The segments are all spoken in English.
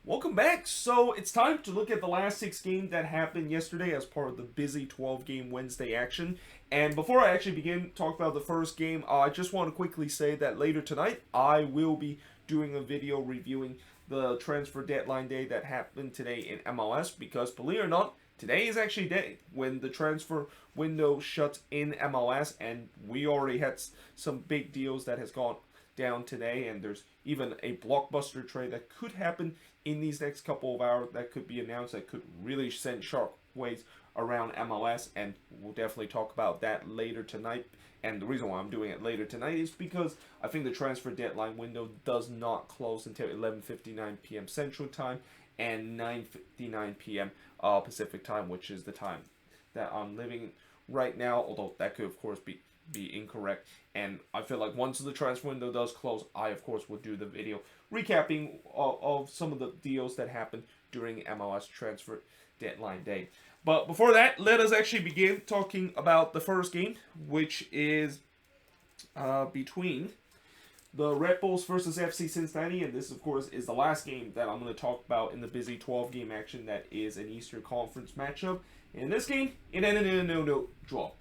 Welcome back. So it's time to look at the last 6 games that happened yesterday as part of the busy 12-game Wednesday action. And before I actually begin talk about the first game, I just want to quickly say that later tonight I will be doing a video reviewing the transfer deadline day that happened today in MLS because, believe it or not, today is actually day when the transfer window shuts in MLS, and we already had some big deals that has gone down today, and there's even a blockbuster trade that could happen in these next couple of hours that could be announced that could really send sharp waves around MLS, and we'll definitely talk about that later tonight. And the reason why I'm doing it later tonight is because I think the transfer deadline window does not close until 11:59 p.m. Central Time and 9:59 p.m. Pacific Time, which is the time that I'm living right now, although that could of course be incorrect. And I feel like once the transfer window does close, I of course will do the video recapping of some of the deals that happened during MLS transfer deadline day. But before that, let us actually begin talking about the first game, which is between the Red Bulls versus FC Cincinnati, and this of course is the last game that I'm going to talk about in the busy 12-game action that is an Eastern Conference matchup. In this game, it ended in a 0-0 draw.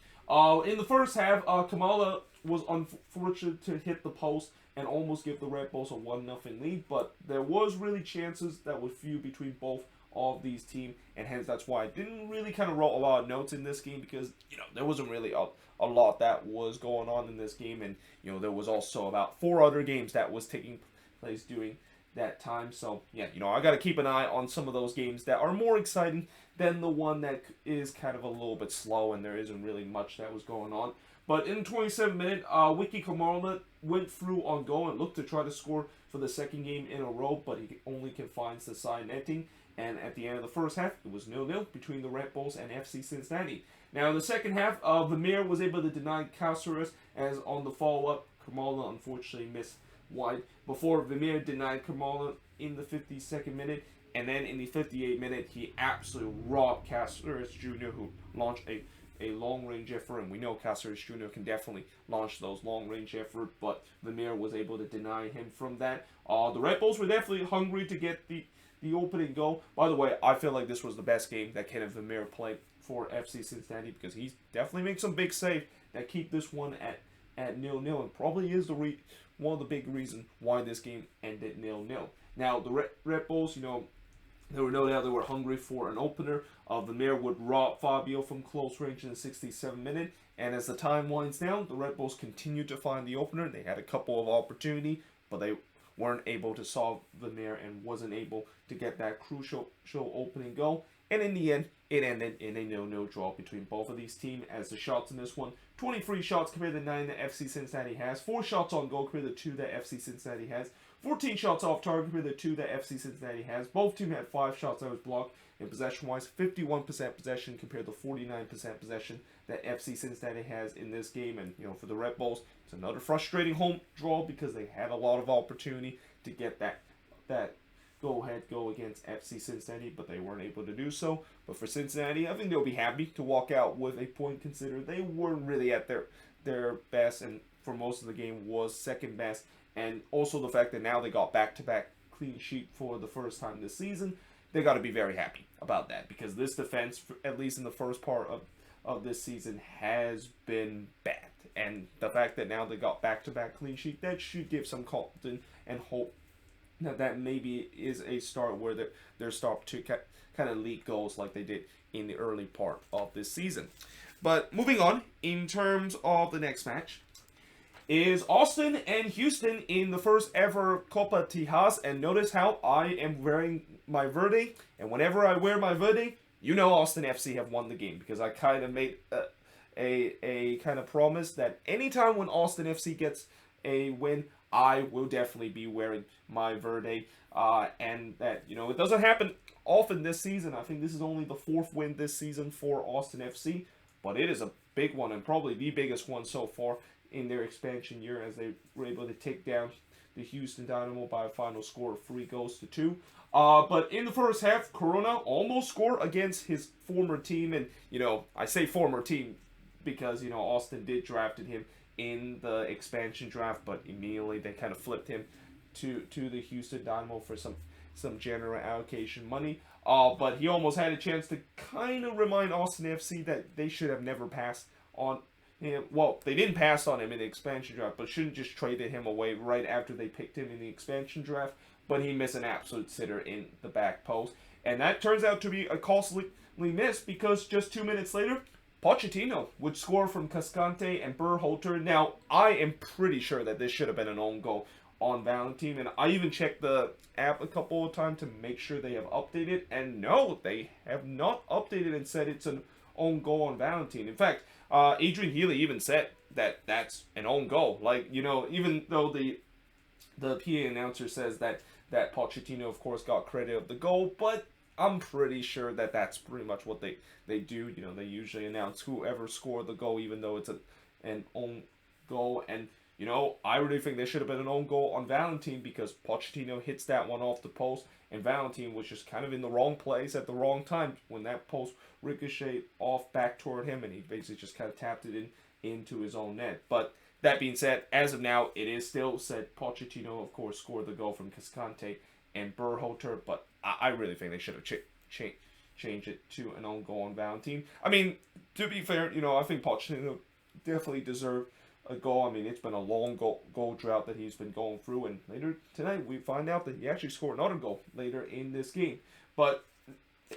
In the first half, Kamala was unfortunate to hit the post and almost give the Red Bulls a 1-0 lead, but there was really chances that were few between both of these teams, and hence that's why I didn't really kind of wrote a lot of notes in this game because, there wasn't really a lot that was going on in this game, and, there was also about 4 other games that was taking place during that time. So, I got to keep an eye on some of those games that are more exciting than the one that is kind of a little bit slow and there isn't really much that was going on. But in 27 minutes, Wiki Kamala went through on goal and looked to try to score for the second game in a row, but he only confines the side netting. And at the end of the first half, it was 0-0 between the Red Bulls and FC Cincinnati. Now, in the second half, Vermeer was able to deny Cáceres, as on the follow-up, Kamala unfortunately missed wide before Vermeer denied Kamala in the 52nd minute. And then in the 58th minute, he absolutely robbed Cáceres Jr., who launched a long-range effort, and we know Cáceres Jr. can definitely launch those long-range efforts, but Vermeer was able to deny him from that. The Red Bulls were definitely hungry to get the opening goal. By the way, I feel like this was the best game that Kenneth Vermeer played for FC Cincinnati because he's definitely made some big saves that keep this one at 0-0, and probably is one of the big reasons why this game ended 0-0. Now, the Red Bulls, there were no doubt they were hungry for an opener. Vermeer would rob Fabio from close range in the 67th minute. And as the time winds down, the Red Bulls continued to find the opener. They had a couple of opportunities, but they weren't able to solve Vermeer and wasn't able to get that crucial opening goal. And in the end, it ended in a 0-0 draw between both of these teams. As the shots in this one, 23 shots compared to 9 that FC Cincinnati has, 4 shots on goal compared to 2 that FC Cincinnati has, 14 shots off target compared to 2 that FC Cincinnati has. Both teams had 5 shots that was blocked. And possession-wise, 51% possession compared to 49% possession that FC Cincinnati has in this game. And, for the Red Bulls, it's another frustrating home draw because they had a lot of opportunity to get that go-ahead goal against FC Cincinnati, but they weren't able to do so. But for Cincinnati, I think they'll be happy to walk out with a point, considering they weren't really at their best, and for most of the game was second best. And also the fact that now they got back-to-back clean sheet for the first time this season, they got to be very happy about that because this defense, at least in the first part of this season, has been bad. And the fact that now they got back-to-back clean sheet, that should give some confidence and hope that maybe is a start where they're start to kind of leak goals like they did in the early part of this season. But moving on, in terms of the next match, is Austin and Houston in the first ever Copa Tijas. And notice how I am wearing my Verde. And whenever I wear my Verde, Austin FC have won the game. Because I kind of made a kind of promise that anytime when Austin FC gets a win, I will definitely be wearing my Verde. And that, it doesn't happen often this season. I think this is only the 4th win this season for Austin FC. But it is a big one and probably the biggest one so far in their expansion year, as they were able to take down the Houston Dynamo by a final score of 3-2. But in the first half, Corona almost scored against his former team. And, I say former team because, Austin did drafted him in the expansion draft, but immediately they kind of flipped him to the Houston Dynamo for some some general allocation money. But he almost had a chance to kind of remind Austin FC that they should have never passed on him. Well, they didn't pass on him in the expansion draft, but shouldn't just traded him away right after they picked him in the expansion draft. But he missed an absolute sitter in the back post. And that turns out to be a costly miss because just 2 minutes later, Pochettino would score from Cascante and Berhalter. Now, I am pretty sure that this should have been an own goal on Valentin, and I even checked the app a couple of times to make sure they have updated, and no, they have not updated and said it's an own goal on Valentin. In fact, Adrian Healy even said that that's an own goal. Like, even though the PA announcer says that Pochettino, of course, got credit of the goal, but I'm pretty sure that that's pretty much what they do. They usually announce whoever scored the goal, even though it's an own goal. And, I really think there should have been an own goal on Valentin because Pochettino hits that one off the post, and Valentin was just kind of in the wrong place at the wrong time when that post ricocheted off back toward him, and he basically just kind of tapped it into his own net. But that being said, as of now, it is still said Pochettino, of course, scored the goal from Cascante and Berhalter, but I really think they should have changed it to an own goal on Valentin. I mean, to be fair, I think Pochettino definitely deserved a goal. I mean, it's been a long goal drought that he's been going through, and later tonight we find out that he actually scored another goal later in this game. But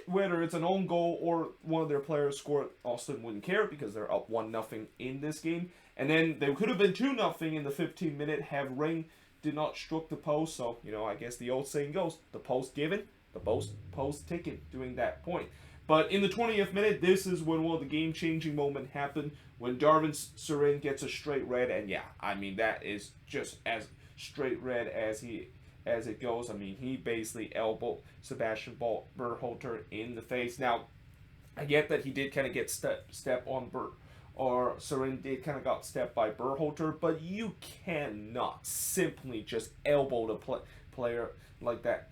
whether it's an own goal or one of their players scored, Austin wouldn't care because they're up 1-0 in this game. And then they could have been 2-0 in the 15th minute had Ring did not struck the post. So, I guess the old saying goes, the post given, the post taken during that point. But in the 20th minute, this is when one of the game-changing moments happened when Darwin Surin gets a straight red. And yeah, I mean, that is just as straight red as it goes. I mean, he basically elbowed Sebastian Berhalter in the face. Now, I get that he did kind of get step on or Surin did kind of got stepped by Berhalter, but you cannot simply just elbow the player like that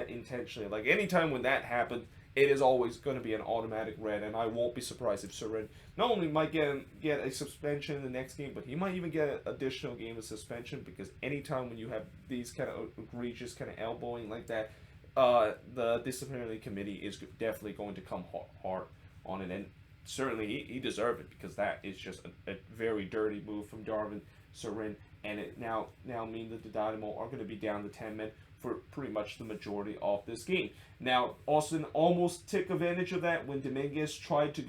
intentionally. Like, anytime when that happened, it is always going to be an automatic red, and I won't be surprised if Surin not only might get a suspension in the next game, but he might even get an additional game of suspension, because anytime when you have these kind of egregious kind of elbowing like that, the disciplinary committee is definitely going to come hard on it, and certainly he deserved it, because that is just a very dirty move from Darwin Surin, and it now means that the Dynamo are going to be down to 10 men for pretty much the majority of this game. Now, Austin almost took advantage of that when Dominguez tried to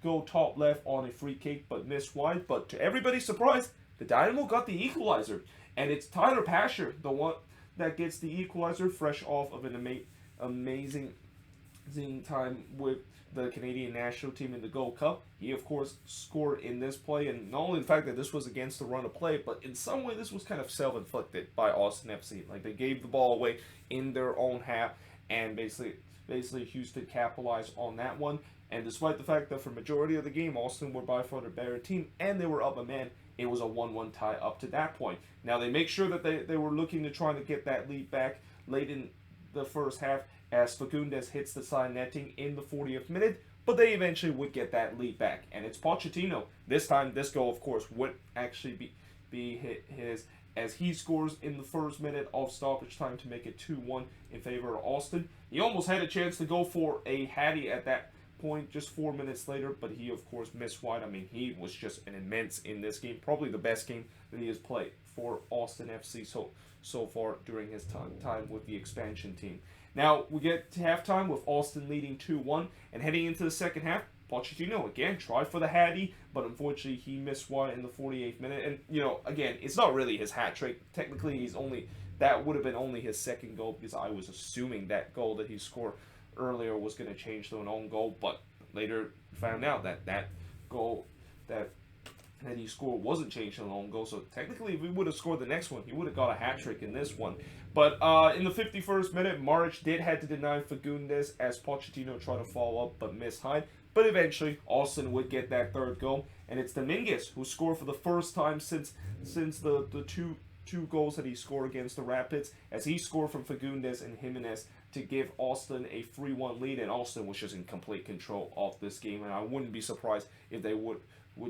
go top left on a free kick, but missed wide. But to everybody's surprise, the Dynamo got the equalizer, and it's Tyler Pasher, the one that gets the equalizer, fresh off of an amazing time with the Canadian national team in the Gold Cup. He, of course, scored in this play, and not only the fact that this was against the run of play, but in some way this was kind of self-inflicted by Austin FC. Like, they gave the ball away in their own half, and basically Houston capitalized on that one. And despite the fact that for majority of the game, Austin were by far the better team, and they were up a man, it was a 1-1 tie up to that point. Now, they make sure that they were looking to try to get that lead back late in the first half, as Fagundes hits the side netting in the 40th minute, but they eventually would get that lead back. And it's Pochettino. This time, this goal, of course, would actually be his, as he scores in the first minute of stoppage time to make it 2-1 in favor of Austin. He almost had a chance to go for a Hattie at that point just 4 minutes later, but he, of course, missed wide. I mean, he was just an immense in this game, probably the best game that he has played for Austin FC so far during his time with the expansion team. Now, we get to halftime with Austin leading 2-1, and heading into the second half, Pochettino again tried for the Hattie, but unfortunately he missed one in the 48th minute. And, again, it's not really his hat trick. Technically, that would have been only his second goal, because I was assuming that goal that he scored earlier was going to change to an own goal, but later found out that goal that he scored wasn't changed to an own goal. So technically, if he would have scored the next one, he would have got a hat trick in this one. But in the 51st minute, Maric did have to deny Fagundes as Pochettino tried to follow up but missed high. But eventually, Austin would get that third goal, and it's Dominguez who scored for the first time since the two goals that he scored against the Rapids, as he scored from Fagundes and Jimenez to give Austin a 3-1 lead, and Austin was just in complete control of this game, and I wouldn't be surprised if they would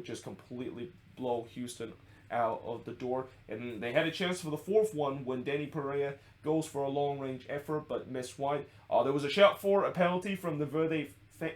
just completely blow Houston out of the door. And they had a chance for the fourth one when Denny Pereira goes for a long-range effort, but missed wide. There was a shout for a penalty from the Verde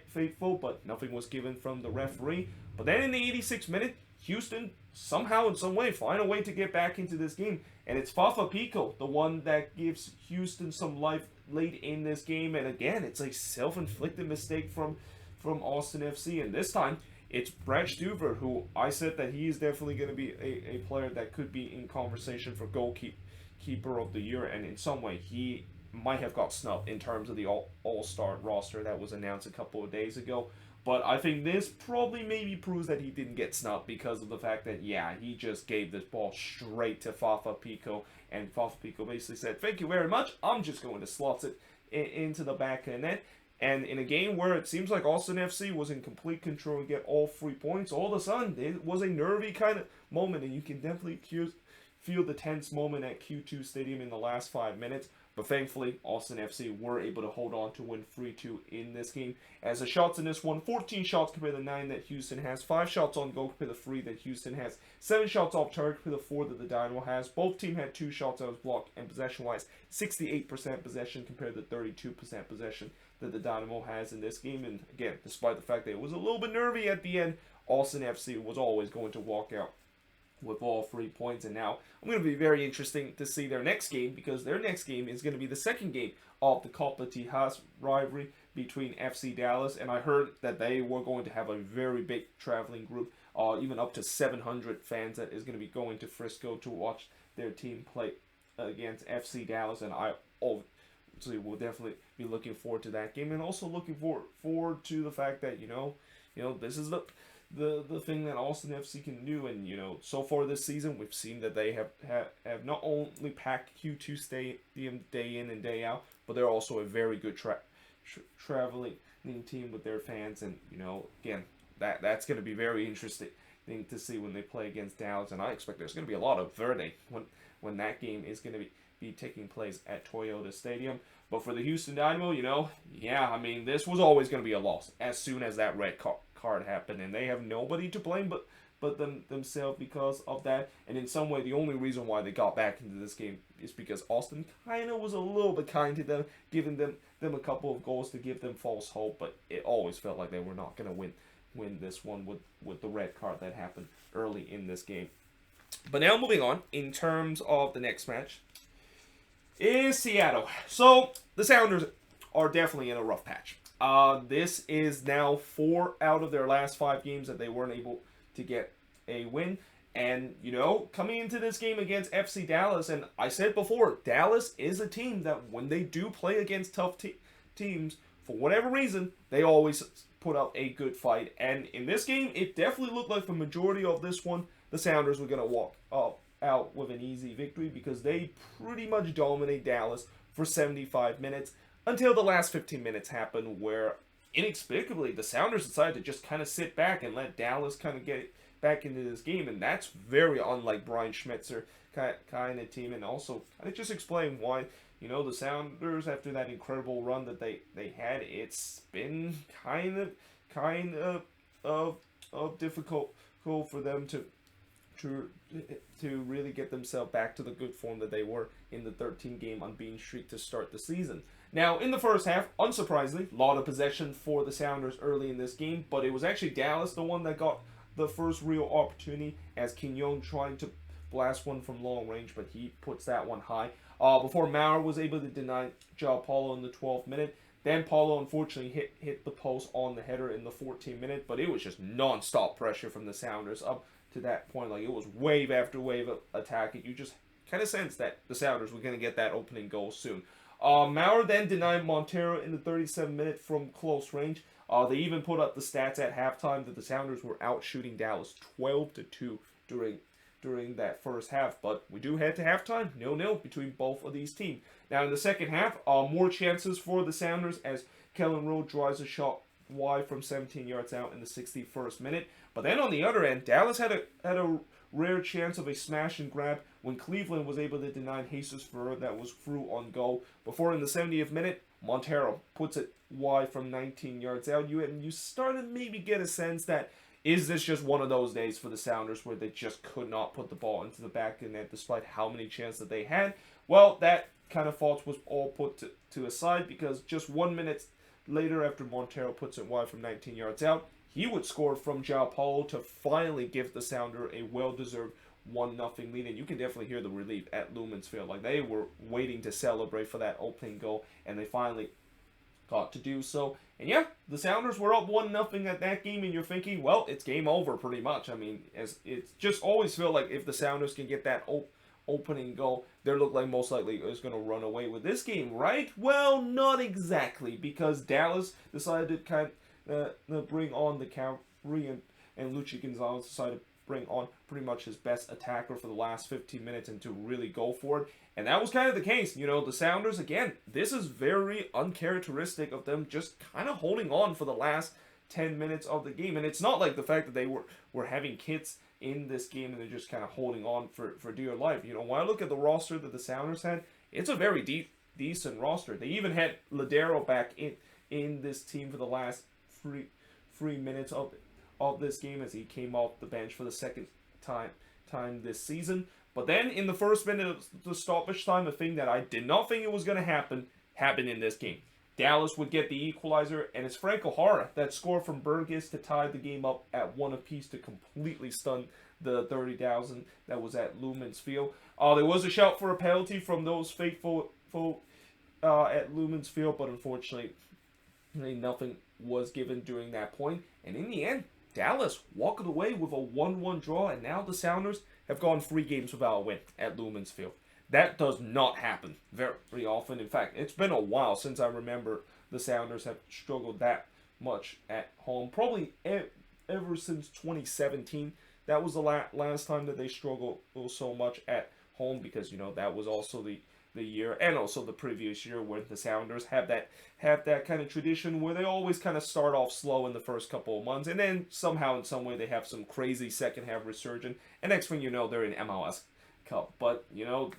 faithful, but nothing was given from the referee. But then in the 86th minute, Houston somehow, in some way, find a way to get back into this game. And it's Fafa Pico, the one that gives Houston some life late in this game. And again, it's a self-inflicted mistake from Austin FC. And this time, it's Brad Stuver, who I said that he is definitely going to be a player that could be in conversation for goalkeeper of the year. And in some way, he might have got snubbed in terms of the all-star roster that was announced a couple of days ago. But I think this probably maybe proves that he didn't get snubbed because of the fact that, yeah, he just gave this ball straight to Fafa Pico. And Fafa Pico basically said, thank you very much. I'm just going to slot it into the back of the net. And in a game where it seems like Austin FC was in complete control and get all 3 points, all of a sudden, it was a nervy kind of moment. And you can definitely feel the tense moment at Q2 Stadium in the last 5 minutes. But thankfully, Austin FC were able to hold on to win 3-2 in this game. As the shots in this one, 14 shots compared to 9 that Houston has, 5 shots on goal compared to 3 that Houston has, 7 shots off target compared to 4 that the Dynamo has. Both teams had 2 shots that was blocked, and possession-wise, 68% possession compared to 32% possession that the Dynamo has in this game. And again, despite the fact that it was a little bit nervy at the end, Austin FC was always going to walk out with all 3 points. And now I'm going to be very interesting to see their next game, because their next game is going to be the second game of the Copa Tejas rivalry between FC Dallas, and I heard that they were going to have a very big traveling group, even up to 700 fans that is going to be going to Frisco to watch their team play against FC Dallas. And I obviously will definitely be looking forward to that game, and also looking forward to the fact that, you know, this is the thing that Austin FC can do. And, so far this season, we've seen that they have not only packed Q2 Stadium day in and day out, but they're also a very good traveling team with their fans. And, again, that's going to be very interesting to see when they play against Dallas. And I expect there's going to be a lot of Verde when that game is going to be taking place at Toyota Stadium. But for the Houston Dynamo, this was always going to be a loss as soon as that red card happened, and they have nobody to blame but themselves because of that. And in some way, the only reason why they got back into this game is because Austin kind of was a little bit kind to them, giving them a couple of goals to give them false hope. But it always felt like they were not going to win this one with the red card that happened early in this game. But now moving on, in terms of the next match, is Seattle. So the Sounders are definitely in a rough patch. This is now 4 out of their last 5 games that they weren't able to get a win. And, coming into this game against FC Dallas, and I said before, Dallas is a team that when they do play against tough teams, for whatever reason, they always put up a good fight. And in this game, it definitely looked like the majority of this one, the Sounders were going to walk out with an easy victory, because they pretty much dominate Dallas for 75 minutes. Until the last 15 minutes happened, where inexplicably the Sounders decided to just kind of sit back and let Dallas kind of get back into this game. And that's very unlike Brian Schmetzer kind of team. And also kind of just explain why, the Sounders, after that incredible run that they had, it's been kind of difficult for them to really get themselves back to the good form that they were in the 13-game unbeaten streak to start the season. Now, in the first half, unsurprisingly, a lot of possession for the Sounders early in this game, but it was actually Dallas, the one that got the first real opportunity, as Quignon trying to blast one from long range, but he puts that one high. Before Maurer was able to deny João Paulo in the 12th minute. Then Paulo unfortunately hit the post on the header in the 14th minute, but it was just non-stop pressure from the Sounders up to that point. Like, it was wave after wave of attack, and you just kind of sensed that the Sounders were going to get that opening goal soon. Maurer then denied Montero in the 37th minute from close range. They even put up the stats at halftime that the Sounders were out shooting Dallas 12-2 during that first half. But we do head to halftime, 0-0 between both of these teams. Now in the second half, more chances for the Sounders as Kellen Rowe drives a shot wide from 17 yards out in the 61st minute. But then on the other end, Dallas had a rare chance of a smash and grab when Cleveland was able to deny Jesus Ferrer that was through on goal. Before in the 70th minute, Montero puts it wide from 19 yards out. You start to maybe get a sense that, is this just one of those days for the Sounders where they just could not put the ball into the back of the net despite how many chances that they had? Well, that kind of faults was all put to aside, because just 1 minute later, after Montero puts it wide from 19 yards out, he would score from João Paulo to finally give the Sounder a well-deserved 1-0 lead. And you can definitely hear the relief at Lumen's Field. Like, they were waiting to celebrate for that opening goal, and they finally got to do so. And yeah, the Sounders were up 1-0 at that game, and you're thinking, well, it's game over pretty much. I mean, it's just always feel like if the Sounders can get that opening goal, they look like most likely is going to run away with this game, right? Well, not exactly, because Dallas decided to kind of bring on the cavalry, and Luchi Gonzalez decided to bring on pretty much his best attacker for the last 15 minutes and to really go for it. And that was kind of the case. You know, the Sounders, again, this is very uncharacteristic of them, just kind of holding on for the last 10 minutes of the game. And it's not like the fact that they were having kids in this game and they're just kind of holding on for dear life. You know, when I look at the roster that the Sounders had, it's a very decent roster. They even had Ladero back in this team for the last three minutes of this game, as he came off the bench for the second time this season. But then in the first minute of the stoppage time, a thing that I did not think it was going to happen happened in this game. Dallas would get the equalizer, and it's Frank O'Hara that scored from Burgess to tie the game up at 1 apiece to completely stun the 30,000 that was at Lumen's Field. There was a shout for a penalty from those faithful at Lumen's Field, but unfortunately, nothing was given during that point. And in the end, Dallas walked away with a 1-1 draw, and now the Sounders have gone 3 games without a win at Lumen's Field. That does not happen very often. In fact, it's been a while since I remember the Sounders have struggled that much at home. Probably ever since 2017. That was the last time that they struggled so much at home, because, you know, that was also the year, and also the previous year, where the Sounders have that kind of tradition where they always kind of start off slow in the first couple of months, and then somehow in some way they have some crazy second half resurgence, and next thing you know, they're in MLS Cup. But you know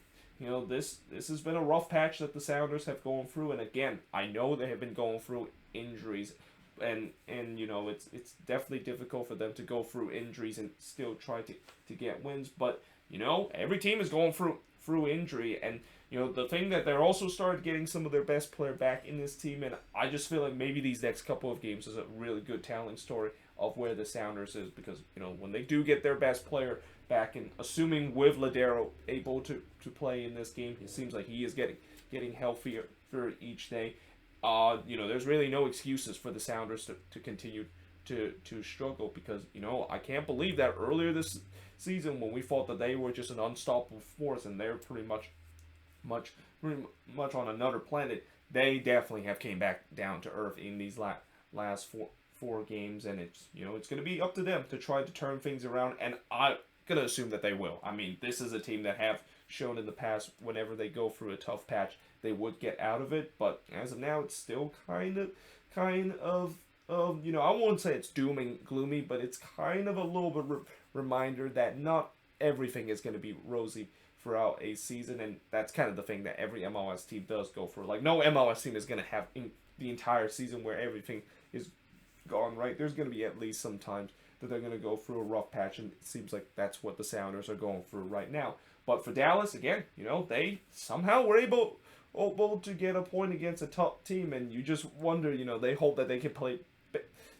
this has been a rough patch that the Sounders have gone through, and again, I know they have been going through injuries, and you know, it's definitely difficult for them to go through injuries and still try to get wins. But you know, every team is going through injury, and you know, the thing that they're also started getting some of their best player back in this team, and I just feel like maybe these next couple of games is a really good telling story of where the Sounders is, because you know, when they do get their best player back, and assuming with Ladero able to play in this game, it seems like he is getting healthier for each day. You know, there's really no excuses for the Sounders to continue to struggle, because you know, I can't believe that earlier this season, when we thought that they were just an unstoppable force and they're pretty much on another planet, they definitely have came back down to earth in these last four games, and it's, you know, it's going to be up to them to try to turn things around, and I'm going to assume that they will. I mean, this is a team that have shown in the past, whenever they go through a tough patch, they would get out of it, but as of now, it's still kind of you know, I won't say it's doom and gloomy, but it's kind of a little bit reminder that not everything is going to be rosy throughout a season, and that's kind of the thing that every MLS team does go for. Like, no MLS team is going to have the entire season where everything is gone right. There's going to be at least some times that they're going to go through a rough patch, and it seems like that's what the Sounders are going through right now. But for Dallas, again, you know, they somehow were able to get a point against a top team, and you just wonder, you know, they hope that they can play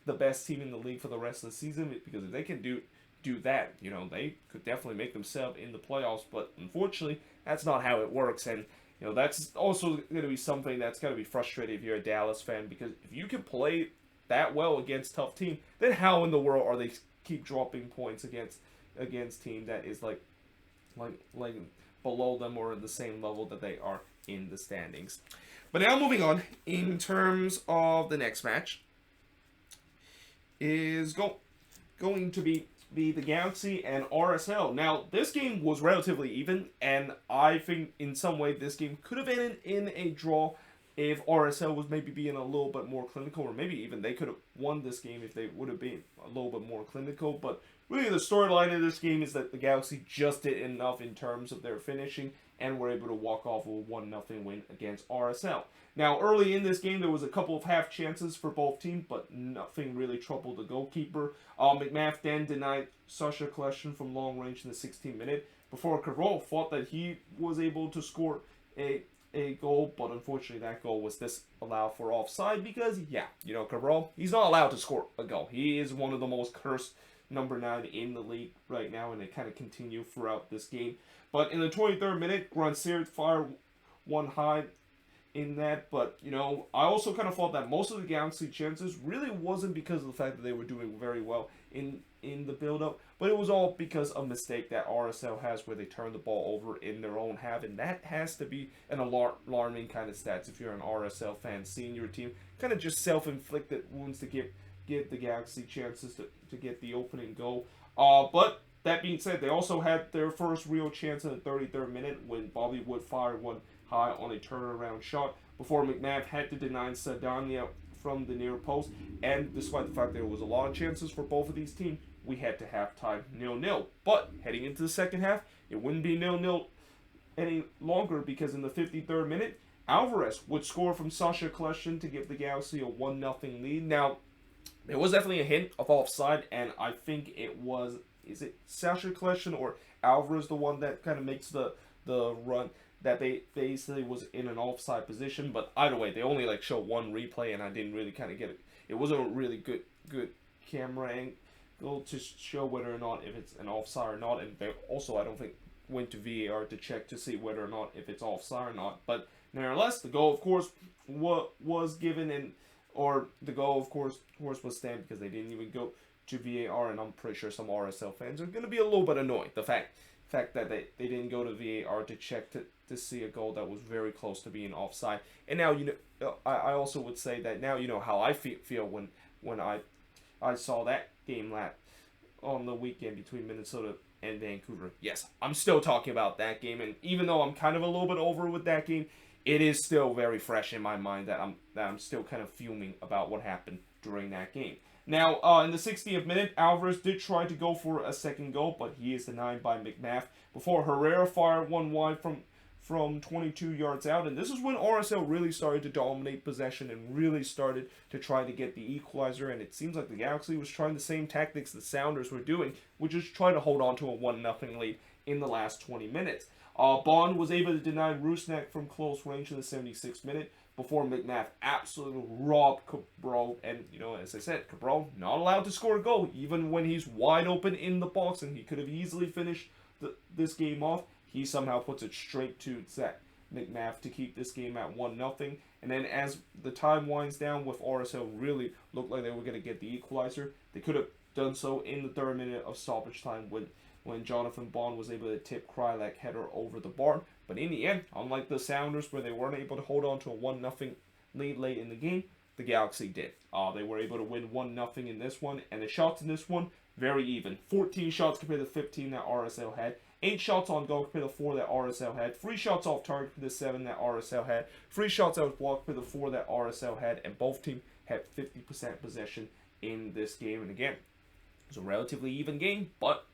the best team in the league for the rest of the season, because if they can do that, you know, they could definitely make themselves in the playoffs. But unfortunately, that's not how it works, and you know, that's also going to be something that's going to be frustrating if you're a Dallas fan, because if you can play that well against tough team, then how in the world are they keep dropping points against team that is like below them or at the same level that they are in the standings? But now moving on, in terms of the next match, is going to be the Galaxy and RSL. Now, this game was relatively even, and I think in some way this game could have ended in a draw if RSL was maybe being a little bit more clinical, or maybe even they could have won this game if they would have been a little bit more clinical. But really, the storyline of this game is that the Galaxy just did enough in terms of their finishing and were able to walk off with a 1-0 win against RSL. Now, early in this game, there was a couple of half chances for both teams, but nothing really troubled the goalkeeper. McMath then denied Sasha Kleshin from long range in the 16th minute before Carroll thought that he was able to score a a goal, but unfortunately that goal was disallowed for offside because, yeah, Cabral, he's not allowed to score a goal. He is one of the most cursed number 9 in the league right now, and it kind of continued throughout this game. But in the 23rd minute, Grandsir fired one high in that, but I also kind of thought that most of the Galaxy chances really wasn't because of the fact that they were doing very well in the build-up, but it was all because of a mistake that RSL has where they turn the ball over in their own half, and that has to be an alarming kind of stats if you're an RSL fan, seeing your team kind of just self-inflicted wounds to give the Galaxy chances to get the opening goal. But that being said, they also had their first real chance in the 33rd minute when Bobby Wood fired one high on a turnaround shot before McMath had to deny Sadania from the near post. And despite the fact there was a lot of chances for both of these teams, we had to halftime 0-0. But heading into the second half, it wouldn't be 0-0 any longer because in the 53rd minute, Alvarez would score from Sasha Kleshin to give the Galaxy a 1-0 lead. Now, there was definitely a hint of offside, and I think it was, is it Sasha Kleshin or Alvarez the one that kind of makes the run that they basically was in an offside position, but either way, they only show one replay, and I didn't really kind of get it. It wasn't a really good camera angle to show whether or not if it's an offside or not, and they also, I don't think, went to VAR to check to see whether or not if it's offside or not. But nevertheless, the goal, of course, was given, or the goal, of course, was stamped because they didn't even go to VAR, and I'm pretty sure some RSL fans are going to be a little bit annoyed. The fact that they didn't go to VAR to check to see a goal that was very close to being offside. And now, I also would say that now you know how I feel when I saw that game on the weekend between Minnesota and Vancouver. Yes, I'm still talking about that game, and even though I'm kind of a little bit over with that game, it is still very fresh in my mind that I'm still kind of fuming about what happened during that game. Now, in the 60th minute, Alvarez did try to go for a second goal, but he is denied by McMath before Herrera fired one wide from 22 yards out. And this is when RSL really started to dominate possession and really started to try to get the equalizer. And it seems like the Galaxy was trying the same tactics the Sounders were doing, which is try to hold on to a 1-0 lead in the last 20 minutes. Bond was able to deny Rusnak from close range in the 76th minute before McMath absolutely robbed Cabral. And, as I said, Cabral not allowed to score a goal, even when he's wide open in the box, and he could have easily finished this game off. He somehow puts it straight to Zach McMath to keep this game at 1-0. And then as the time winds down, with RSL really looked like they were going to get the equalizer, they could have done so in the 3rd minute of stoppage time when Jonathan Bond was able to tip Krylak header over the bar. But in the end, unlike the Sounders where they weren't able to hold on to a 1-0 lead late in the game, the Galaxy did. They were able to win 1-0 in this one, and the shots in this one, very even. 14 shots compared to 15 that RSL had. 8 shots on goal compared to 4 that RSL had. 3 shots off target compared to 7 that RSL had. 3 shots out of block compared to 4 that RSL had, and both teams had 50% possession in this game. And again, it was a relatively even game, but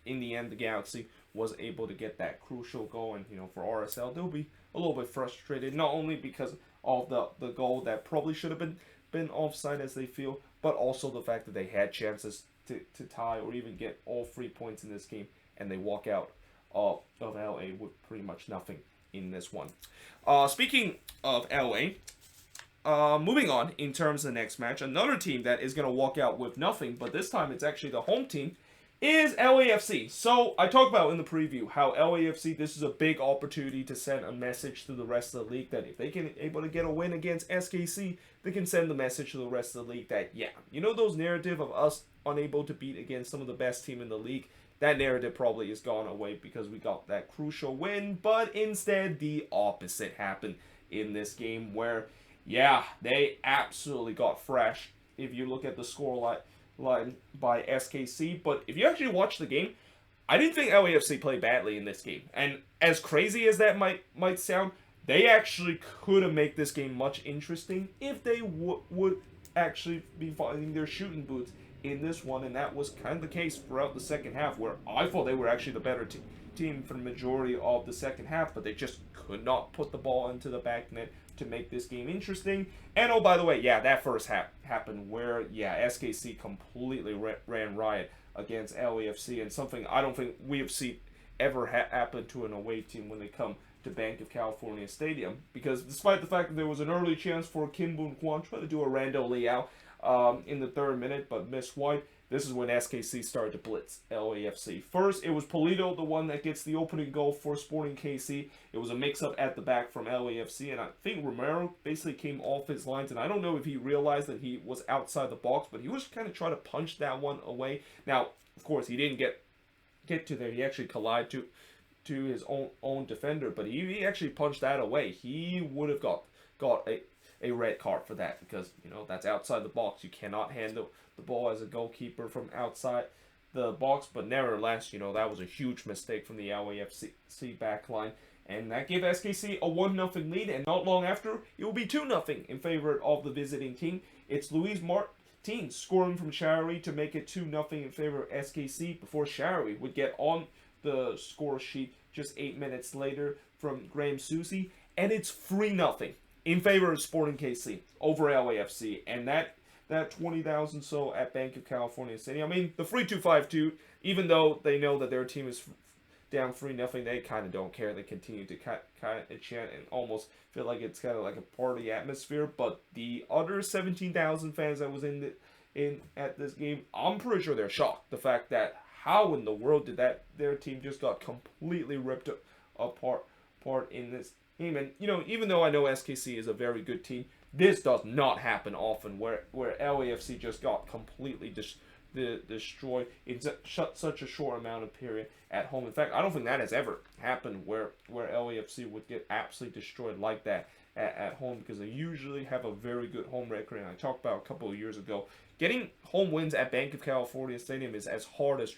in the end, the Galaxy was able to get that crucial goal, and for RSL, they'll be a little bit frustrated, not only because of the goal that probably should have been offside as they feel, but also the fact that they had chances to tie or even get all 3 points in this game, and they walk out of LA with pretty much nothing in this one. Speaking of LA, moving on in terms of the next match, another team that is going to walk out with nothing, but this time it's actually the home team, is LAFC. So I talked about in the preview how LAFC, this is a big opportunity to send a message to the rest of the league that if they can able to get a win against SKC, they can send the message to the rest of the league that, yeah, those narrative of us unable to beat against some of the best team in the league, that narrative probably is gone away because we got that crucial win. But instead, the opposite happened in this game where, yeah, they absolutely got thrashed. If you look at the scoreline by SKC, but if you actually watch the game, I didn't think LAFC played badly in this game. And as crazy as that might sound, they actually could have made this game much interesting if they would actually be finding their shooting boots in this one, and that was kind of the case throughout the second half, where I thought they were actually the better team for the majority of the second half, but they just could not put the ball into the back net to make this game interesting. And oh, by the way, yeah, that first half happened where, yeah, SKC completely ran riot against LAFC, and something I don't think we have seen ever happen to an away team when they come to Bank of California Stadium, because despite the fact that there was an early chance for Kim Boon Kwan try to do a Rando Liao in the 3rd minute but missed wide, this is when SKC started to blitz LAFC. First, it was Polito, the one that gets the opening goal for Sporting KC. It was a mix-up at the back from LAFC, and I think Romero basically came off his lines, and I don't know if he realized that he was outside the box, but he was kind of trying to punch that one away. Now, of course, he didn't get to there. He actually collided to his own defender, but he actually punched that away. He would have got a red card for that, because that's outside the box. You cannot handle the ball as a goalkeeper from outside the box, but nevertheless, that was a huge mistake from the LAFC back line, and that gave SKC a 1-0 lead, and not long after, it will be 2-0 in favor of the visiting team. It's Luis Martins scoring from Shari to make it 2-0 in favor of SKC before Shari would get on the score sheet just 8 minutes later from Graham Susi, and it's 3-0 in favor of Sporting KC over LAFC, and that 20,000 so at Bank of California Stadium. I mean, the 3-2-5-2, even though they know that their team is down 3-0, they kind of don't care. They continue to kind of chant and almost feel like it's kind of like a party atmosphere. But the other 17,000 fans that was in at this game, I'm pretty sure they're shocked. The fact that how in the world did their team just got completely ripped apart in this game. And even though I know SKC is a very good team, this does not happen often, where LAFC just got completely destroyed in such a short amount of period at home. In fact, I don't think that has ever happened where LAFC would get absolutely destroyed like that at home, because they usually have a very good home record. And I talked about a couple of years ago, getting home wins at Bank of California Stadium is as hard as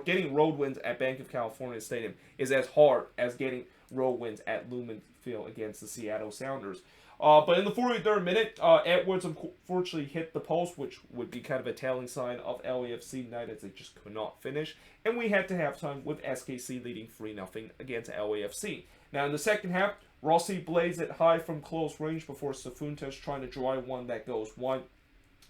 getting road wins at Bank of California Stadium is as hard as getting road wins at Lumen Field against the Seattle Sounders. But in the 43rd minute, Edwards unfortunately hit the post, which would be kind of a telling sign of LAFC night, as they just could not finish. And we had to halftime with SKC leading 3-0 against LAFC. Now in the second half, Rossi blazed it high from close range before Safuntas trying to drive one that goes wide.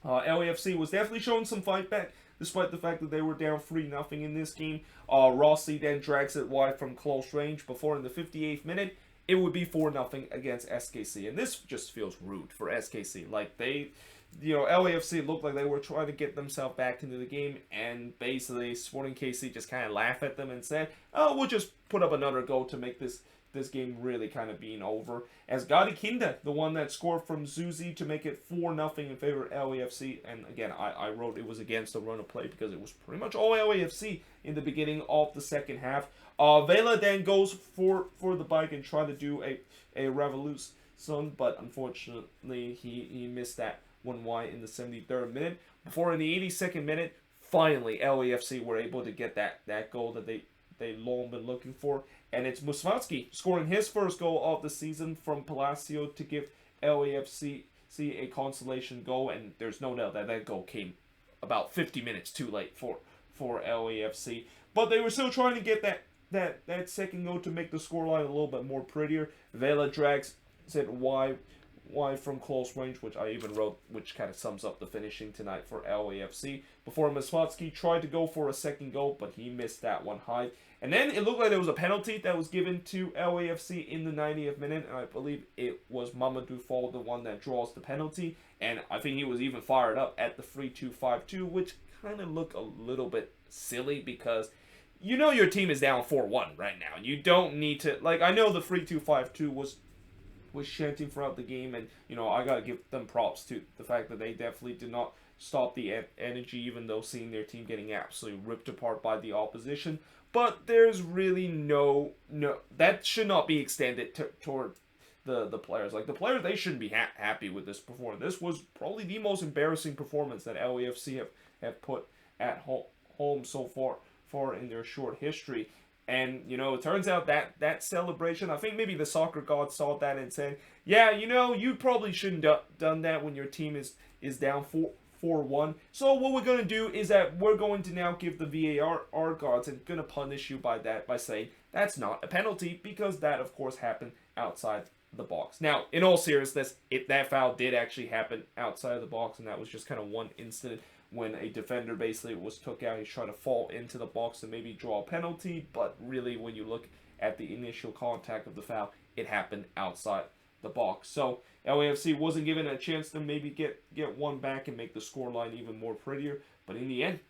LAFC was definitely showing some fight back, despite the fact that they were down 3-0 in this game. Rossi then drags it wide from close range before in the 58th minute, it would be 4-0 against SKC. And this just feels rude for SKC. Like LAFC looked like they were trying to get themselves back into the game, and basically Sporting KC just kind of laughed at them and said, oh, we'll just put up another goal to make this game really kind of being over. As Gadi Kinda, the one that scored from Zuzi to make it 4-0 in favor of LAFC. And again, I wrote it was against the run of play because it was pretty much all LAFC in the beginning of the second half. Vela then goes for the bike and try to do a revolution, but unfortunately he missed that one wide in the 73rd minute. Before in the 82nd minute, finally LAFC were able to get that goal that they long been looking for, and it's Musvatsky scoring his first goal of the season from Palacio to give LAFC a consolation goal, and there's no doubt that goal came about 50 minutes too late for LAFC, but they were still trying to get that second goal to make the scoreline a little bit more prettier. Vela drags it wide from close range, which I even wrote, which kind of sums up the finishing tonight for LAFC. Before Musvatsky tried to go for a second goal, but he missed that one high. And then it looked like there was a penalty that was given to LAFC in the 90th minute, and I believe it was Mamadou Fall, the one that draws the penalty. And I think he was even fired up at the 3-2-5-2, which kind of looked a little bit silly because your team is down 4-1 right now. You don't need to, I know the 3-2-5-2 was chanting throughout the game, and I gotta give them props to the fact that they definitely did not stop the energy, even though seeing their team getting absolutely ripped apart by the opposition. But there's really no that should not be extended toward the players. The players, they shouldn't be happy with this performance. This was probably the most embarrassing performance that LAFC have put at home so far in their short history. And, it turns out that celebration, I think maybe the soccer gods saw that and said, yeah, you probably shouldn't have done that when your team is down 4-1. So what we're going to do is that we're going to now give the VAR gods and going to punish you by saying that's not a penalty, because that, of course, happened outside the box. Now, in all seriousness, that foul did actually happen outside of the box, and that was just kind of one incident when a defender basically was took out. He's trying to fall into the box and maybe draw a penalty, but really when you look at the initial contact of the foul, it happened outside the box. So LAFC wasn't given a chance to maybe get one back and make the scoreline even more prettier. But in the end,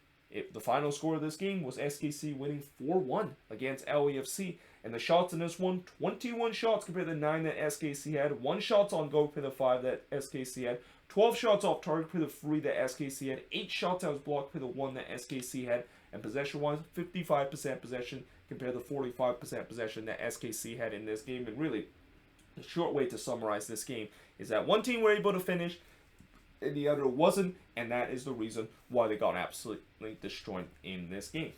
the final score of this game was SKC winning 4-1 against LAFC. And the shots in this one, 21 shots compared to 9 that SKC had. 1 shots on goal compared to 5 that SKC had. 12 shots off target compared to 3 that SKC had. 8 shots out was blocked compared to 1 that SKC had. And possession-wise, 55% possession compared to 45% possession that SKC had in this game. And really, the short way to summarize this game is that one team were able to finish and the other wasn't, and that is the reason why they got absolutely destroyed in this game.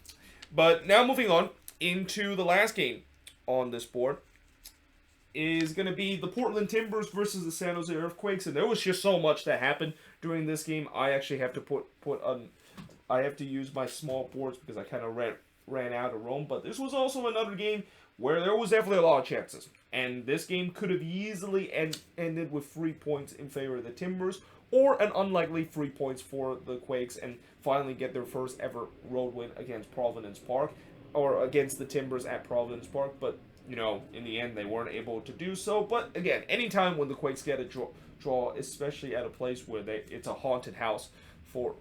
But now moving on into the last game on this board is going to be the Portland Timbers versus the San Jose Earthquakes, and there was just so much that happened during this game. I actually have to I have to use my small boards because I kind of ran out of room, but this was also another game where there was definitely a lot of chances. And this game could have easily ended with 3 points in favor of the Timbers, or an unlikely 3 points for the Quakes, and finally get their first ever road win against Providence Park, or against the Timbers at Providence Park. But, you know, in the end, they weren't able to do so. But, again, anytime when the Quakes get a draw, especially at a place where it's a haunted house for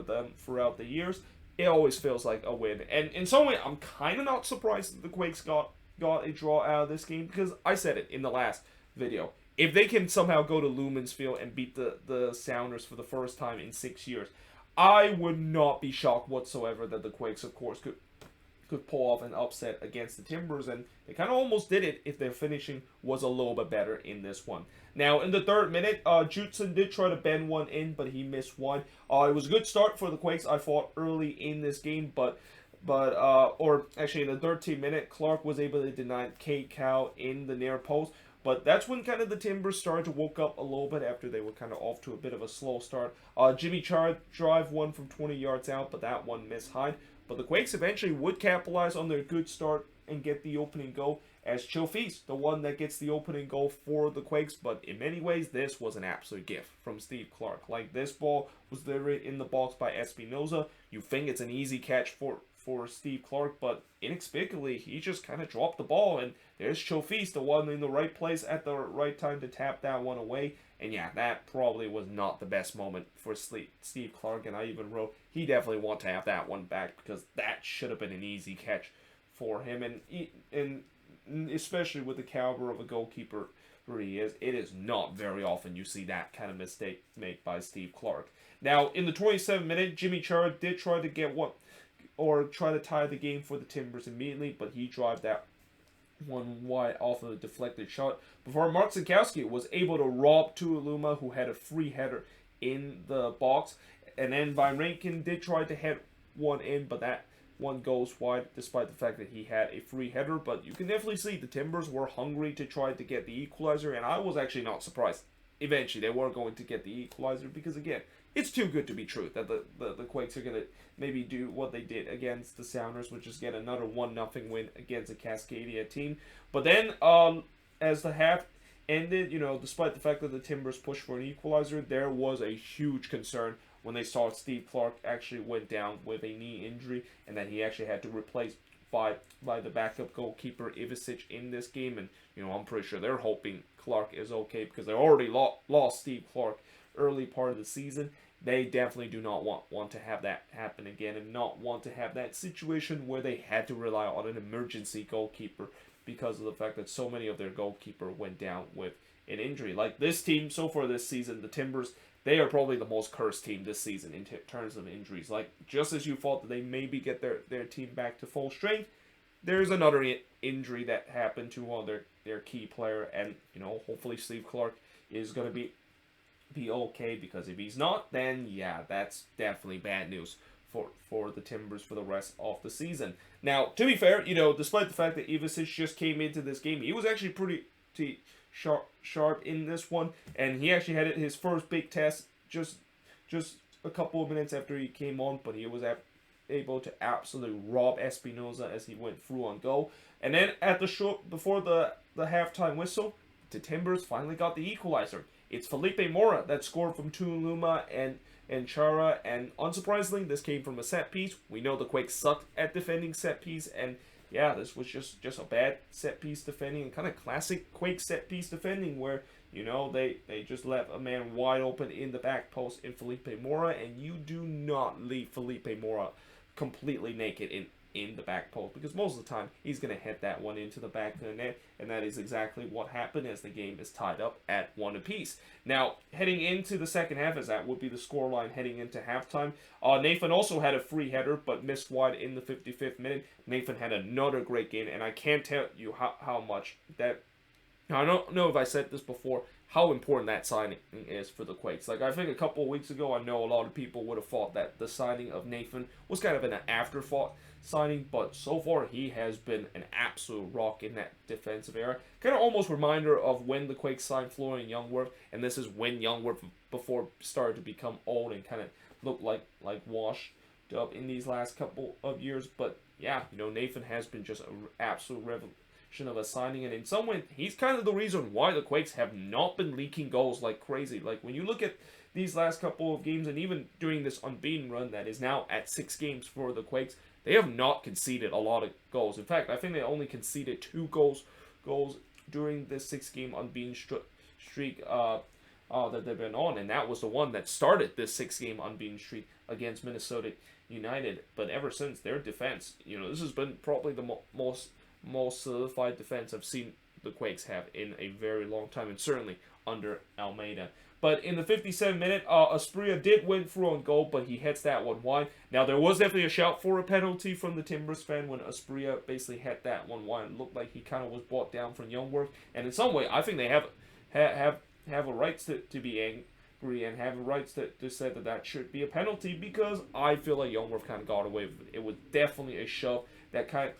them throughout the years, it always feels like a win. And in some way, I'm kind of not surprised that the Quakes got a draw out of this game, because I said it in the last video. If they can somehow go to Lumen's Field and beat the Sounders for the first time in 6 years, I would not be shocked whatsoever that the Quakes, of course, could pull off an upset against the Timbers, and they kind of almost did it if their finishing was a little bit better in this one. Now, in the 3rd minute, Jutson did try to bend one in, but he missed one. It was a good start for the Quakes, I thought, early in this game, or actually in the 13th minute, Clark was able to deny Kate Cow in the near post. But that's when kind of the Timbers started to woke up a little bit after they were kind of off to a bit of a slow start. Jimmy Char drive one from 20 yards out, but that one missed high. But the Quakes eventually would capitalize on their good start and get the opening goal, as Chofis, the one that gets the opening goal for the Quakes. But in many ways, this was an absolute gift from Steve Clark. Like, this ball was delivered in the box by Espinoza. You think it's an easy catch for Steve Clark, but inexplicably, he just kind of dropped the ball, and there's Chofis, the one in the right place at the right time to tap that one away. And yeah, that probably was not the best moment for Steve Clark, and I even wrote he definitely want to have that one back, because that should have been an easy catch for him, and especially with the caliber of a goalkeeper he is, it is not very often you see that kind of mistake made by Steve Clark. Now, in the 27th minute, Jimmy Chara did try to get one, or try to tie the game for the Timbers immediately, but he drove that one wide off of a deflected shot before Mark Zinkowski was able to rob Tuiluma, who had a free header in the box. And then Van Rankin did try to head one in, but that one goes wide despite the fact that he had a free header. But you can definitely see the Timbers were hungry to try to get the equalizer, and I was actually not surprised. Eventually, they were going to get the equalizer because, again, it's too good to be true that the Quakes are going to maybe do what they did against the Sounders, which is get another 1-0 win against a Cascadia team. But then, as the half ended, you know, despite the fact that the Timbers pushed for an equalizer, there was a huge concern when they saw Steve Clark actually went down with a knee injury, and that he actually had to replace by the backup goalkeeper Ivicic in this game. And, you know, I'm pretty sure they're hoping Clark is okay, because they already lost Steve Clark early part of the season. They definitely do not want to have that happen again, and not want to have that situation where they had to rely on an emergency goalkeeper because of the fact that so many of their goalkeeper went down with an injury. Like, this team so far this season, the Timbers, they are probably the most cursed team this season in terms of injuries. Like, just as you thought that they maybe get their team back to full strength, there's another injury that happened to one of their key player, and, you know, hopefully Steve Clark is going to be okay, because if he's not, then yeah, that's definitely bad news for the Timbers for the rest of the season. Now, to be fair, you know, despite the fact that Ivicic just came into this game, he was actually pretty sharp in this one, and he actually had his first big test just a couple of minutes after he came on, but he was able to absolutely rob Espinoza as he went through on goal. And then at before the halftime whistle, the Timbers finally got the equalizer. It's Felipe Mora that scored from Tuiluma and Chara, and unsurprisingly, this came from a set piece. We know the Quakes sucked at defending set piece, and yeah, this was just a bad set piece defending and kind of classic Quake set piece defending where they just left a man wide open in the back post in Felipe Mora, and you do not leave Felipe Mora completely naked in the back post, because most of the time he's going to hit that one into the back of the net, and that is exactly what happened as the game is tied up at 1 apiece. Now, heading into the second half, as that would be the scoreline heading into halftime, Nathan also had a free header, but missed wide in the 55th minute. Nathan had another great game, and I can't tell you how much that... Now, I don't know if I said this before, how important that signing is for the Quakes. Like, I think a couple of weeks ago, I know a lot of people would have thought that the signing of Nathan was kind of an afterthought signing, but so far he has been an absolute rock in that defensive area. Kind of almost reminder of when the Quakes signed Florian Youngworth, and this is when Youngworth before started to become old and kind of look like washed up in these last couple of years. But yeah, Nathan has been just an absolute revolution of a signing, and in some way he's kind of the reason why the Quakes have not been leaking goals like crazy. Like, when you look at these last couple of games, and even during this unbeaten run that is now at 6 games for the Quakes, they have not conceded a lot of goals. In fact, I think they only conceded 2 goals during this 6-game unbeaten streak that they've been on, and that was the one that started this 6-game unbeaten streak against Minnesota United. But ever since, their defense, this has been probably the most solidified defense I've seen the Quakes have in a very long time, and certainly under Almeida. But in the 57th minute, Asprilla did win through on goal, but he hits that one wide. Now, there was definitely a shout for a penalty from the Timbers fan when Asprilla basically hit that one wide. It looked like he kind of was brought down from Youngworth, and in some way, I think they have a right to be angry and have a right to say that should be a penalty, because I feel like Youngworth kind of got away with it. It was definitely a shove that kind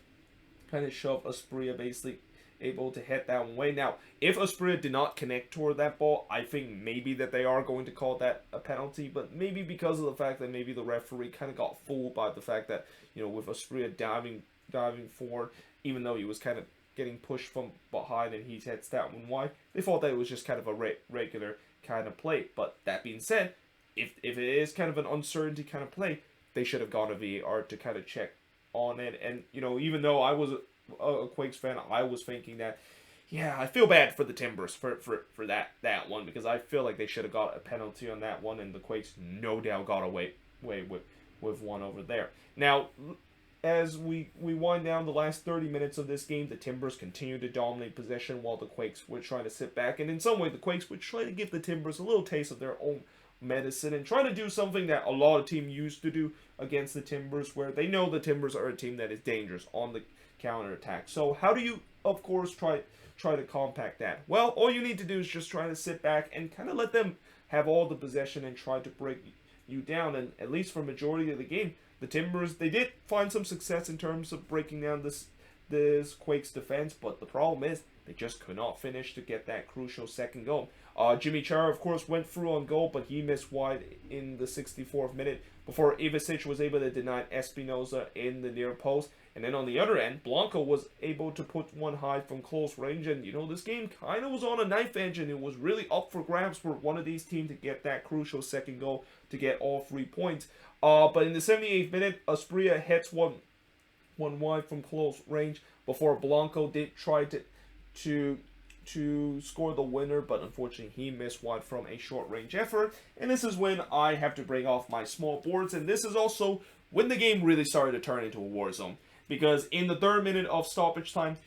of shoved Asprilla basically able to hit that one away. Now, if Asprilla did not connect toward that ball, I think maybe that they are going to call that a penalty, but maybe because of the fact that maybe the referee kind of got fooled by the fact that, with Asprilla diving forward, even though he was kind of getting pushed from behind and he hits that one wide, they thought that it was just kind of a regular kind of play. But that being said, if it is kind of an uncertainty kind of play, they should have gone to VAR to kind of check on it. And even though I was a Quakes fan, I was thinking that, yeah, I feel bad for the Timbers for that one, because I feel like they should have got a penalty on that one, and the Quakes no doubt got away with one over there. Now, as we wind down the last 30 minutes of this game, the Timbers continue to dominate possession while the Quakes were trying to sit back, and in some way the Quakes would try to give the Timbers a little taste of their own medicine and try to do something that a lot of teams used to do against the Timbers, where they know the Timbers are a team that is dangerous on the counterattack. So how do you, of course, try to compact that? Well, all you need to do is just try to sit back and kind of let them have all the possession and try to break you down. And at least for majority of the game, the Timbers, they did find some success in terms of breaking down this Quakes defense, but the problem is they just could not finish to get that crucial second goal. Jimmy Chara, of course, went through on goal, but he missed wide in the 64th minute before Ivicic was able to deny Espinoza in the near post. And then on the other end, Blanco was able to put one high from close range. And, this game kind of was on a knife edge, and it was really up for grabs for one of these teams to get that crucial second goal to get all 3 points. But in the 78th minute, Asprilla hits one wide from close range before Blanco did try to score the winner, but unfortunately he missed wide from a short-range effort. And this is when I have to bring off my small boards, and this is also when the game really started to turn into a war zone. Because in the 3rd minute of stoppage time,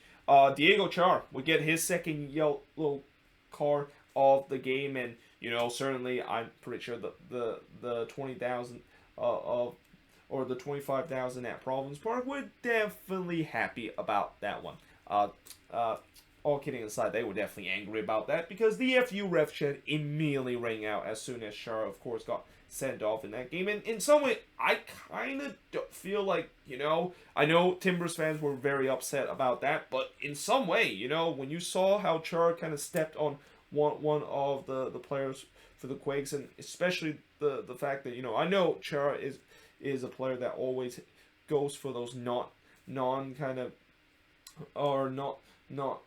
Diego Char would get his second yellow card of the game, and certainly I'm pretty sure the 20,000 or the 25,000 at Province Park were definitely happy about that one. All kidding aside, they were definitely angry about that, because the FU ref shed immediately rang out as soon as Char, of course, got sent off in that game. And in some way, I kind of feel like, I know Timbers fans were very upset about that, but in some way, when you saw how Char kind of stepped on one of the players for the Quakes, and especially the fact that, I know Char is a player that always goes for those non kind of, or not,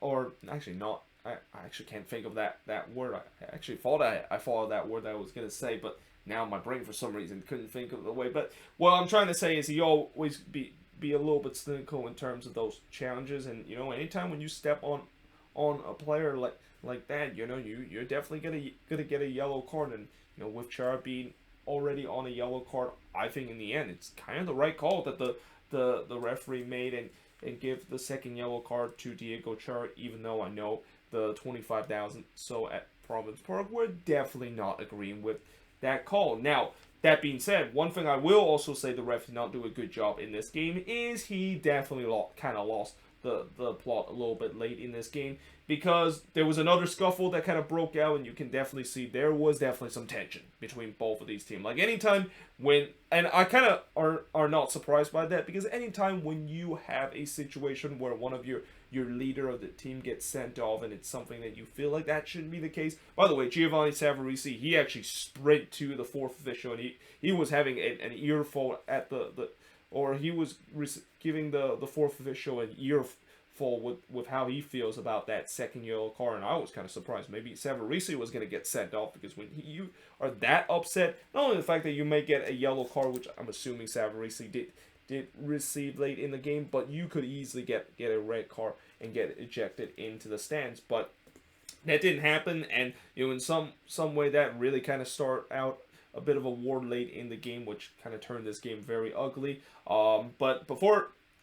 or actually not, I actually can't think of that word. I actually thought I followed that word that I was going to say, but now my brain for some reason couldn't think of the way. But what I'm trying to say is he always be a little bit cynical in terms of those challenges. And anytime when you step on a player like that, you're definitely gonna get a yellow card. And with Chara being already on a yellow card, I think in the end it's kind of the right call that the referee made and give the second yellow card to Diego Chara, even though I know the 25,000 so at Province Park we're definitely not agreeing with that call. Now, that being said, one thing I will also say the ref did not do a good job in this game is he definitely kind of lost the plot a little bit late in this game, because there was another scuffle that kind of broke out, and you can definitely see there was definitely some tension between both of these teams. Like anytime when, and I kind of are not surprised by that, because anytime when you have a situation where one of your leader of the team gets sent off, and it's something that you feel like that shouldn't be the case. By the way, Giovanni Savarese, he actually sprinted to the fourth official, and he was having an earful at or he was giving the fourth official an earful with how he feels about that second yellow card, and I was kind of surprised. Maybe Savarese was going to get sent off, because when you are that upset, not only the fact that you may get a yellow card, which I'm assuming Savarese did receive late in the game, but you could easily get a red card and get ejected into the stands. But that didn't happen, and in some way that really kind of started out a bit of a war late in the game, which kind of turned this game very ugly. But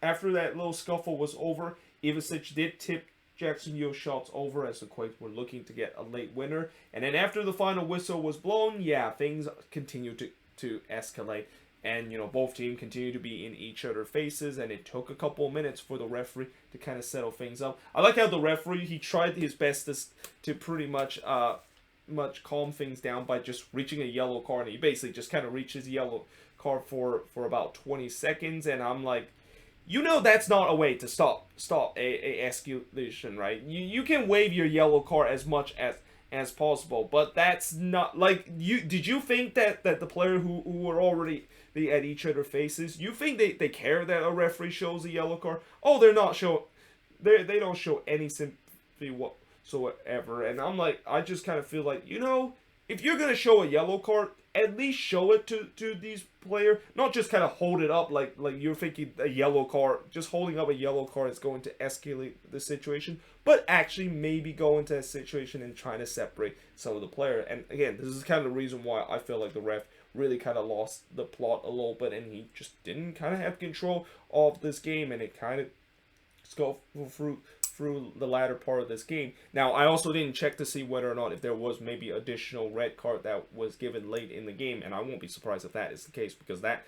after that little scuffle was over, Ivicic did tip Jacksonville shots over as the Quakes were looking to get a late winner. And then after the final whistle was blown, things continued to escalate. And, both teams continued to be in each other's faces, and it took a couple of minutes for the referee to kind of settle things up. I like how the referee, he tried his best to pretty much calm things down by just reaching a yellow card, and he basically just kind of reaches yellow card for about 20 seconds, and I'm like, that's not a way to stop a escalation, right? You can wave your yellow card as much as possible, but that's not like did you think that the player who were already at each other's faces, you think they care that a referee shows a yellow card? Oh, they don't show any sympathy whatsoever. And I'm like, I just kind of feel like, if you're gonna show a yellow card, at least show it to these players, not just kind of hold it up like you're thinking a yellow card, just holding up a yellow card is going to escalate the situation, but actually maybe go into a situation and trying to separate some of the player. And again, this is kind of the reason why I feel like the ref really kind of lost the plot a little bit, and he just didn't kind of have control of this game, and it kind of go through the latter part of this game. Now, I also didn't check to see whether or not if there was maybe additional red card that was given late in the game, and I won't be surprised if that is the case, because that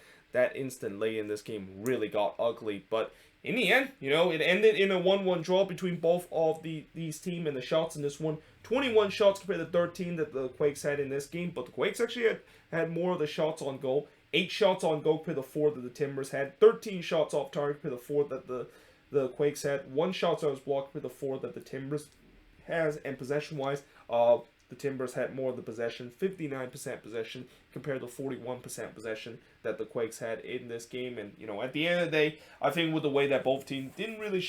instant late in this game really got ugly. But in the end, it ended in a 1-1 draw between both of these teams, and the shots in this one, 21 shots compared to 13 that the Quakes had in this game, but the Quakes actually had more of the shots on goal. 8 shots on goal compared to 4 that the Timbers had. 13 shots off target compared to 4 that the Quakes had. 1 shot that was blocked for the 4 that the Timbers has. And possession-wise, the Timbers had more of the possession, 59% possession compared to 41% possession that the Quakes had in this game. And, at the end of the day, I think with the way that both teams didn't really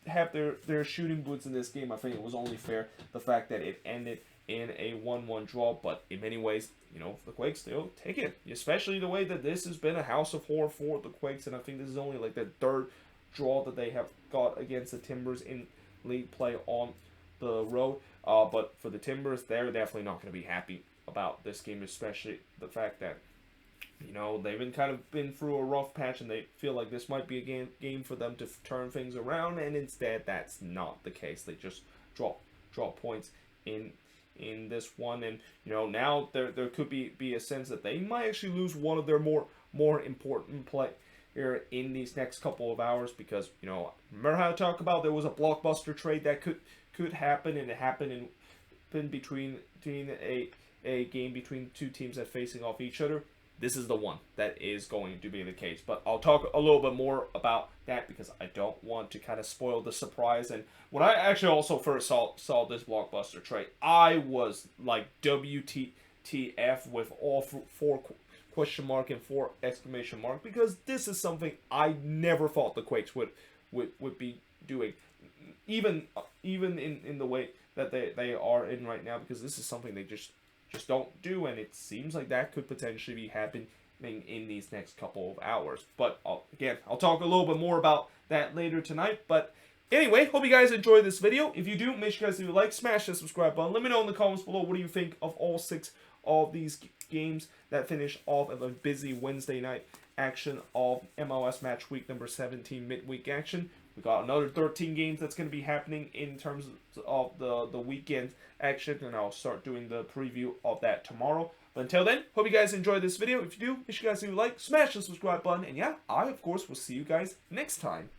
have their shooting boots in this game, I think it was only fair the fact that it ended in a 1-1 draw. But in many ways, the Quakes still take it, especially the way that this has been a house of horror for the Quakes. And I think this is only like the third draw that they have got against the Timbers in league play on the road. But for the Timbers, they're definitely not going to be happy about this game, especially the fact that they've been through a rough patch, and they feel like this might be a game for them to turn things around, and instead that's not the case. They just drop points in this one, and now there could be a sense that they might actually lose one of their more important play here in these next couple of hours, because remember how I talked about there was a blockbuster trade that could happen, and it happened in between a game between two teams that facing off each other. This is the one that is going to be the case, but I'll talk a little bit more about that because I don't want to kind of spoil the surprise. And when I actually also first saw this blockbuster trade, I was like WTF with all 4 question mark and 4 exclamation mark, because this is something I never thought the Quakes would be doing, even in the way that they are in right now, because this is something they just don't do, and it seems like that could potentially be happening happening in these next couple of hours. But again, I'll talk a little bit more about that later tonight. But anyway, hope you guys enjoyed this video. If you do, make sure you guys leave a like, smash the subscribe button. Let me know in the comments below what do you think of all 6 of these games that finish off of a busy Wednesday night action of MLS Matchweek number 17 midweek action. We got another 13 games that's going to be happening in terms of the weekend action, and I'll start doing the preview of that tomorrow. But until then, hope you guys enjoyed this video. If you do, make sure you guys leave a like, smash the subscribe button, and yeah, I, of course, will see you guys next time.